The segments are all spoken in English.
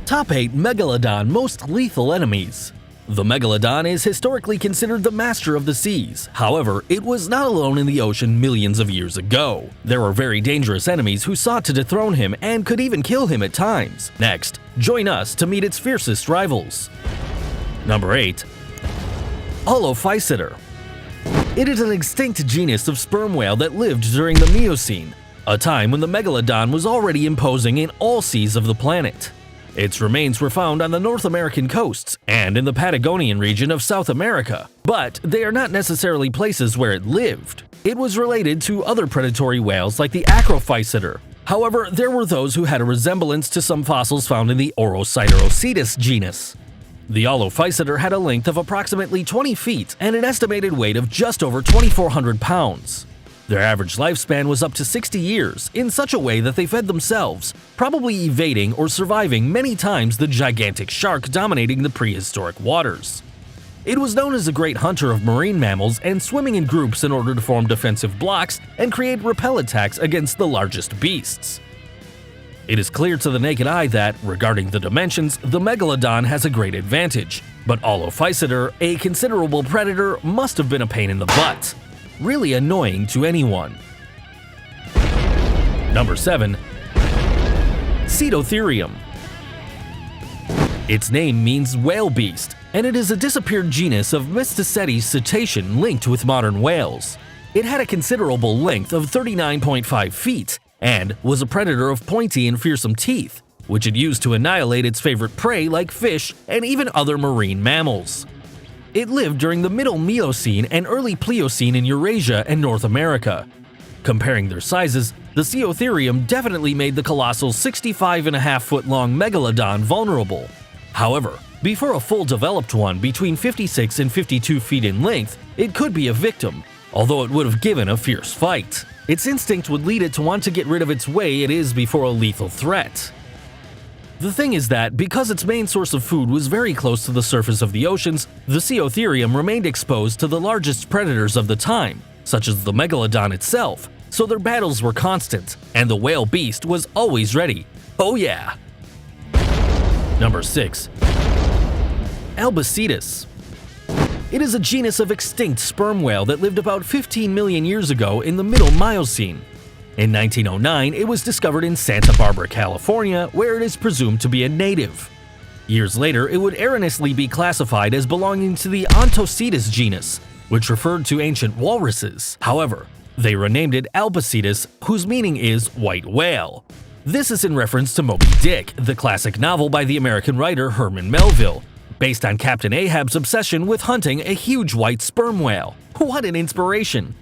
Top 8 Megalodon Most Lethal Enemies. The Megalodon is historically considered the master of the seas. However, it was not alone in the ocean millions of years ago. There were very dangerous enemies who sought to dethrone him and could even kill him at times. Next, join us to meet its fiercest rivals. Number 8. Olophyseter. It is an extinct genus of sperm whale that lived during the Miocene, a time when the Megalodon was already imposing in all seas of the planet. Its remains were found on the North American coasts and in the Patagonian region of South America, but they are not necessarily places where it lived. It was related to other predatory whales like the Acrophyseter. However, there were those who had a resemblance to some fossils found in the Orosiderocetus genus. The Olophyseter had a length of approximately 20 feet and an estimated weight of just over 2,400 pounds. Their average lifespan was up to 60 years, in such a way that they fed themselves, probably evading or surviving many times the gigantic shark dominating the prehistoric waters. It was known as a great hunter of marine mammals and swimming in groups in order to form defensive blocks and create repel attacks against the largest beasts. It is clear to the naked eye that, regarding the dimensions, the Megalodon has a great advantage, but Olophyseter, a considerable predator, must have been a pain in the butt. Really annoying to anyone. Number 7. Cetotherium. Its name means whale beast, and it is a disappeared genus of Mysticetes cetacean linked with modern whales. It had a considerable length of 39.5 feet and was a predator of pointy and fearsome teeth, which it used to annihilate its favorite prey like fish and even other marine mammals. It lived during the Middle Miocene and early Pliocene in Eurasia and North America. Comparing their sizes, the Cetotherium definitely made the colossal 65.5-foot-long Megalodon vulnerable. However, before a full-developed one between 56 and 52 feet in length, it could be a victim, although it would have given a fierce fight. Its instinct would lead it to want to get rid of its way it is before a lethal threat. The thing is that, because its main source of food was very close to the surface of the oceans, the Cetotherium remained exposed to the largest predators of the time, such as the Megalodon itself, so their battles were constant, and the whale beast was always ready. Oh yeah! Number 6. Albacetus. It is a genus of extinct sperm whale that lived about 15 million years ago in the Middle Miocene. In 1909, it was discovered in Santa Barbara, California, where it is presumed to be a native. Years later, it would erroneously be classified as belonging to the Ontocetus genus, which referred to ancient walruses. However, they renamed it Albacetus, whose meaning is white whale. This is in reference to Moby Dick, the classic novel by the American writer Herman Melville, based on Captain Ahab's obsession with hunting a huge white sperm whale. What an inspiration!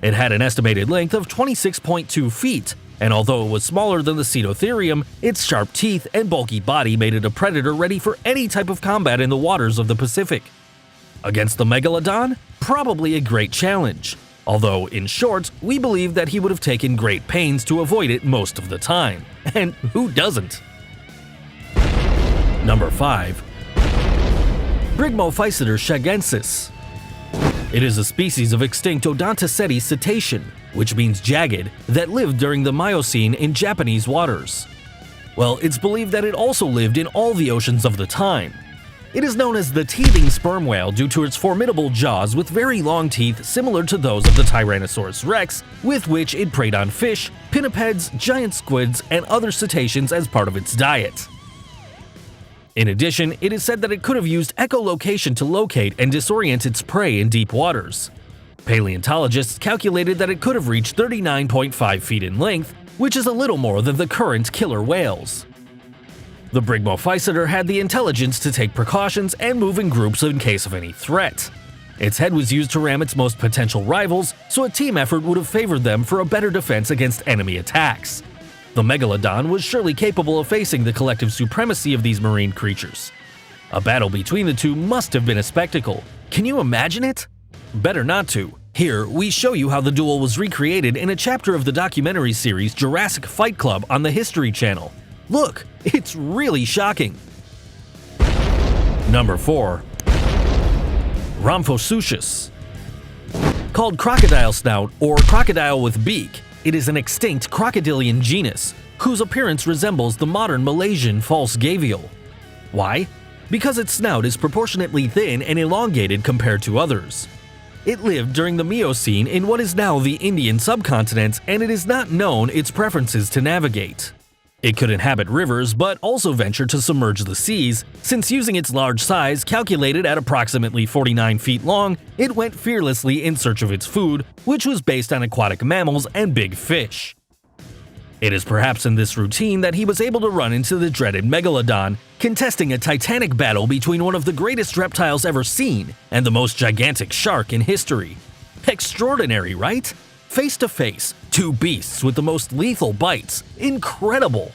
It had an estimated length of 26.2 feet, and although it was smaller than the Cetotherium, its sharp teeth and bulky body made it a predator ready for any type of combat in the waters of the Pacific. Against the Megalodon? Probably a great challenge, although, in short, we believe that he would have taken great pains to avoid it most of the time. And who doesn't? Number 5. Brygmophyseter shagensis. It is a species of extinct Odontocetes cetacean, which means jagged, that lived during the Miocene in Japanese waters. Well, it's believed that it also lived in all the oceans of the time. It is known as the teething sperm whale due to its formidable jaws with very long teeth similar to those of the Tyrannosaurus rex, with which it preyed on fish, pinnipeds, giant squids, and other cetaceans as part of its diet. In addition, it is said that it could have used echolocation to locate and disorient its prey in deep waters. Paleontologists calculated that it could have reached 39.5 feet in length, which is a little more than the current killer whales. The Brygmophyseter had the intelligence to take precautions and move in groups in case of any threat. Its head was used to ram its most potential rivals, so a team effort would have favored them for a better defense against enemy attacks. The Megalodon was surely capable of facing the collective supremacy of these marine creatures. A battle between the two must have been a spectacle. Can you imagine it? Better not to. Here, we show you how the duel was recreated in a chapter of the documentary series Jurassic Fight Club on the History Channel. Look, it's really shocking. Number 4. Rhamphosauchus. Called crocodile snout or crocodile with beak, it is an extinct crocodilian genus, whose appearance resembles the modern Malaysian false gavial. Why? Because its snout is proportionately thin and elongated compared to others. It lived during the Miocene in what is now the Indian subcontinent, and it is not known its preferences to navigate. It could inhabit rivers but also venture to submerge the seas, since using its large size calculated at approximately 49 feet long, it went fearlessly in search of its food, which was based on aquatic mammals and big fish. It is perhaps in this routine that he was able to run into the dreaded Megalodon, contesting a titanic battle between one of the greatest reptiles ever seen and the most gigantic shark in history. Extraordinary, right? Face to face, two beasts with the most lethal bites. Incredible!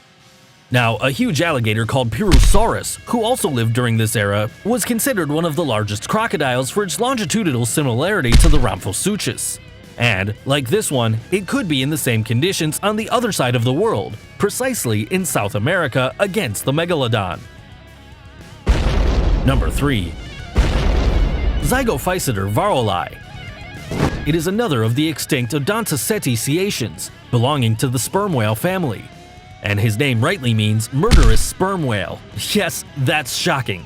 Now, a huge alligator called Purosaurus, who also lived during this era, was considered one of the largest crocodiles for its longitudinal similarity to the Ramphosuchus. And, like this one, it could be in the same conditions on the other side of the world, precisely in South America against the Megalodon. Number 3. Zygophyseter varolei. It is another of the extinct Odontoceti belonging to the sperm whale family. And his name rightly means murderous sperm whale. Yes, that's shocking.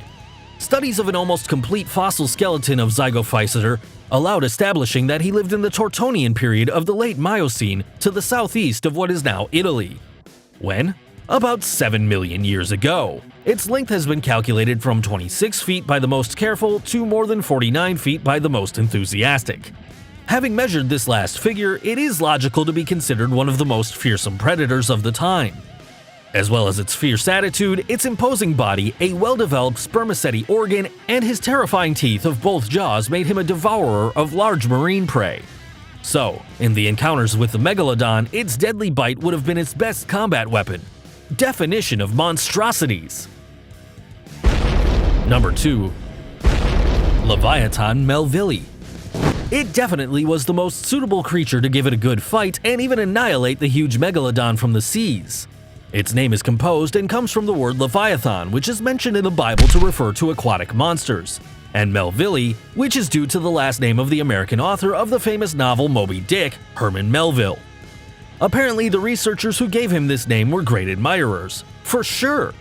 Studies of an almost complete fossil skeleton of Zygophyseter allowed establishing that he lived in the Tortonian period of the late Miocene to the southeast of what is now Italy. When? About 7 million years ago. Its length has been calculated from 26 feet by the most careful to more than 49 feet by the most enthusiastic. Having measured this last figure, it is logical to be considered one of the most fearsome predators of the time. As well as its fierce attitude, its imposing body, a well-developed spermaceti organ, and his terrifying teeth of both jaws made him a devourer of large marine prey. So, in the encounters with the Megalodon, its deadly bite would have been its best combat weapon. Definition of monstrosities! Number 2. Leviathan melvillei. It definitely was the most suitable creature to give it a good fight and even annihilate the huge Megalodon from the seas. Its name is composed and comes from the word Leviathan, which is mentioned in the Bible to refer to aquatic monsters, and Melvillei, which is due to the last name of the American author of the famous novel Moby Dick, Herman Melville. Apparently, the researchers who gave him this name were great admirers. For sure!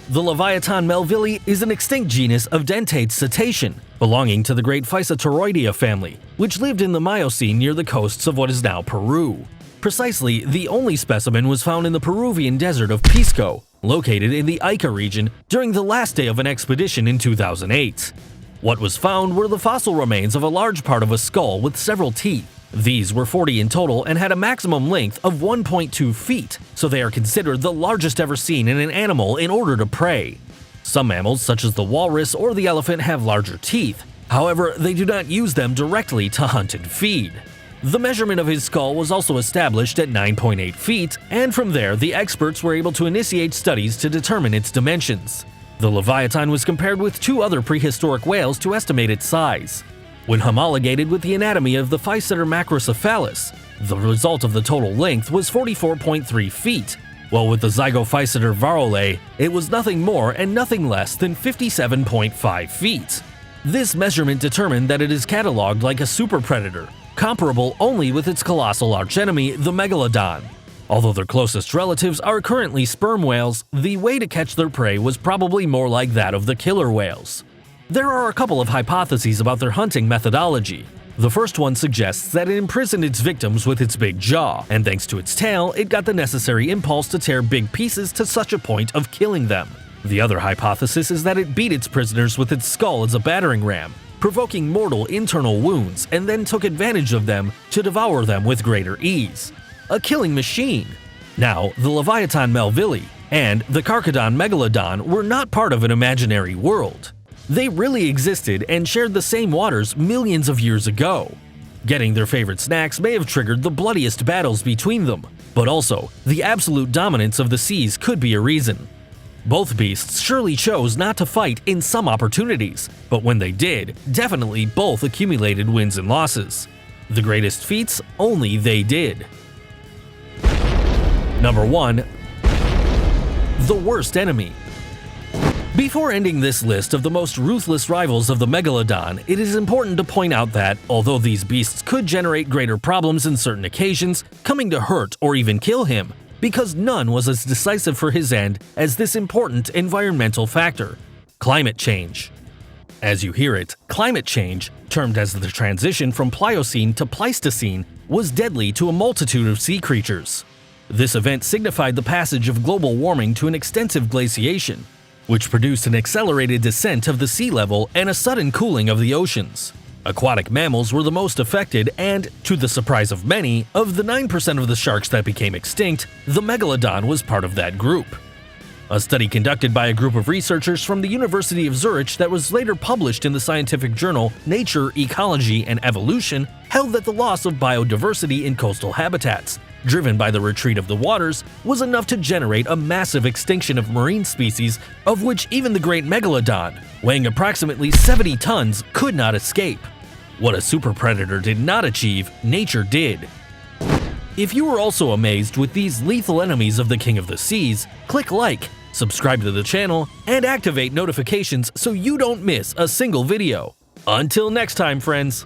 The Leviathan melvillei is an extinct genus of dentate cetacean, belonging to the great Physeteroidea family, which lived in the Miocene near the coasts of what is now Peru. Precisely, the only specimen was found in the Peruvian desert of Pisco, located in the Ica region, during the last day of an expedition in 2008. What was found were the fossil remains of a large part of a skull with several teeth. These were 40 in total and had a maximum length of 1.2 feet, so they are considered the largest ever seen in an animal in order to prey. Some mammals, such as the walrus or the elephant, have larger teeth. However, they do not use them directly to hunt and feed. The measurement of his skull was also established at 9.8 feet, and from there the experts were able to initiate studies to determine its dimensions. The Leviathan was compared with two other prehistoric whales to estimate its size. When homologated with the anatomy of the Physeter macrocephalus, the result of the total length was 44.3 feet, while with the Zygophyseter varolei, it was nothing more and nothing less than 57.5 feet. This measurement determined that it is catalogued like a super predator, comparable only with its colossal archenemy, the Megalodon. Although their closest relatives are currently sperm whales, the way to catch their prey was probably more like that of the killer whales. There are a couple of hypotheses about their hunting methodology. The first one suggests that it imprisoned its victims with its big jaw, and thanks to its tail, it got the necessary impulse to tear big pieces to such a point of killing them. The other hypothesis is that it beat its prisoners with its skull as a battering ram, provoking mortal internal wounds, and then took advantage of them to devour them with greater ease. A killing machine! Now, the Leviathan melvillei and the Carcharodon megalodon were not part of an imaginary world. They really existed and shared the same waters millions of years ago. Getting their favorite snacks may have triggered the bloodiest battles between them, but also, the absolute dominance of the seas could be a reason. Both beasts surely chose not to fight in some opportunities, but when they did, definitely both accumulated wins and losses. The greatest feats, only they did. Number 1. The worst enemy. Before ending this list of the most ruthless rivals of the Megalodon, it is important to point out that, although these beasts could generate greater problems in certain occasions, coming to hurt or even kill him, because none was as decisive for his end as this important environmental factor: climate change. As you hear it, climate change, termed as the transition from Pliocene to Pleistocene, was deadly to a multitude of sea creatures. This event signified the passage of global warming to an extensive glaciation, which produced an accelerated descent of the sea level and a sudden cooling of the oceans. Aquatic mammals were the most affected, and, to the surprise of many, of the 9% of the sharks that became extinct, the megalodon was part of that group. A study conducted by a group of researchers from the University of Zurich that was later published in the scientific journal Nature, Ecology, and Evolution held that the loss of biodiversity in coastal habitats, driven by the retreat of the waters, was enough to generate a massive extinction of marine species, of which even the great megalodon, weighing approximately 70 tons, could not escape. What a superpredator did not achieve, nature did. If you were also amazed with these lethal enemies of the King of the Seas, click like, subscribe to the channel, and activate notifications so you don't miss a single video. Until next time, friends!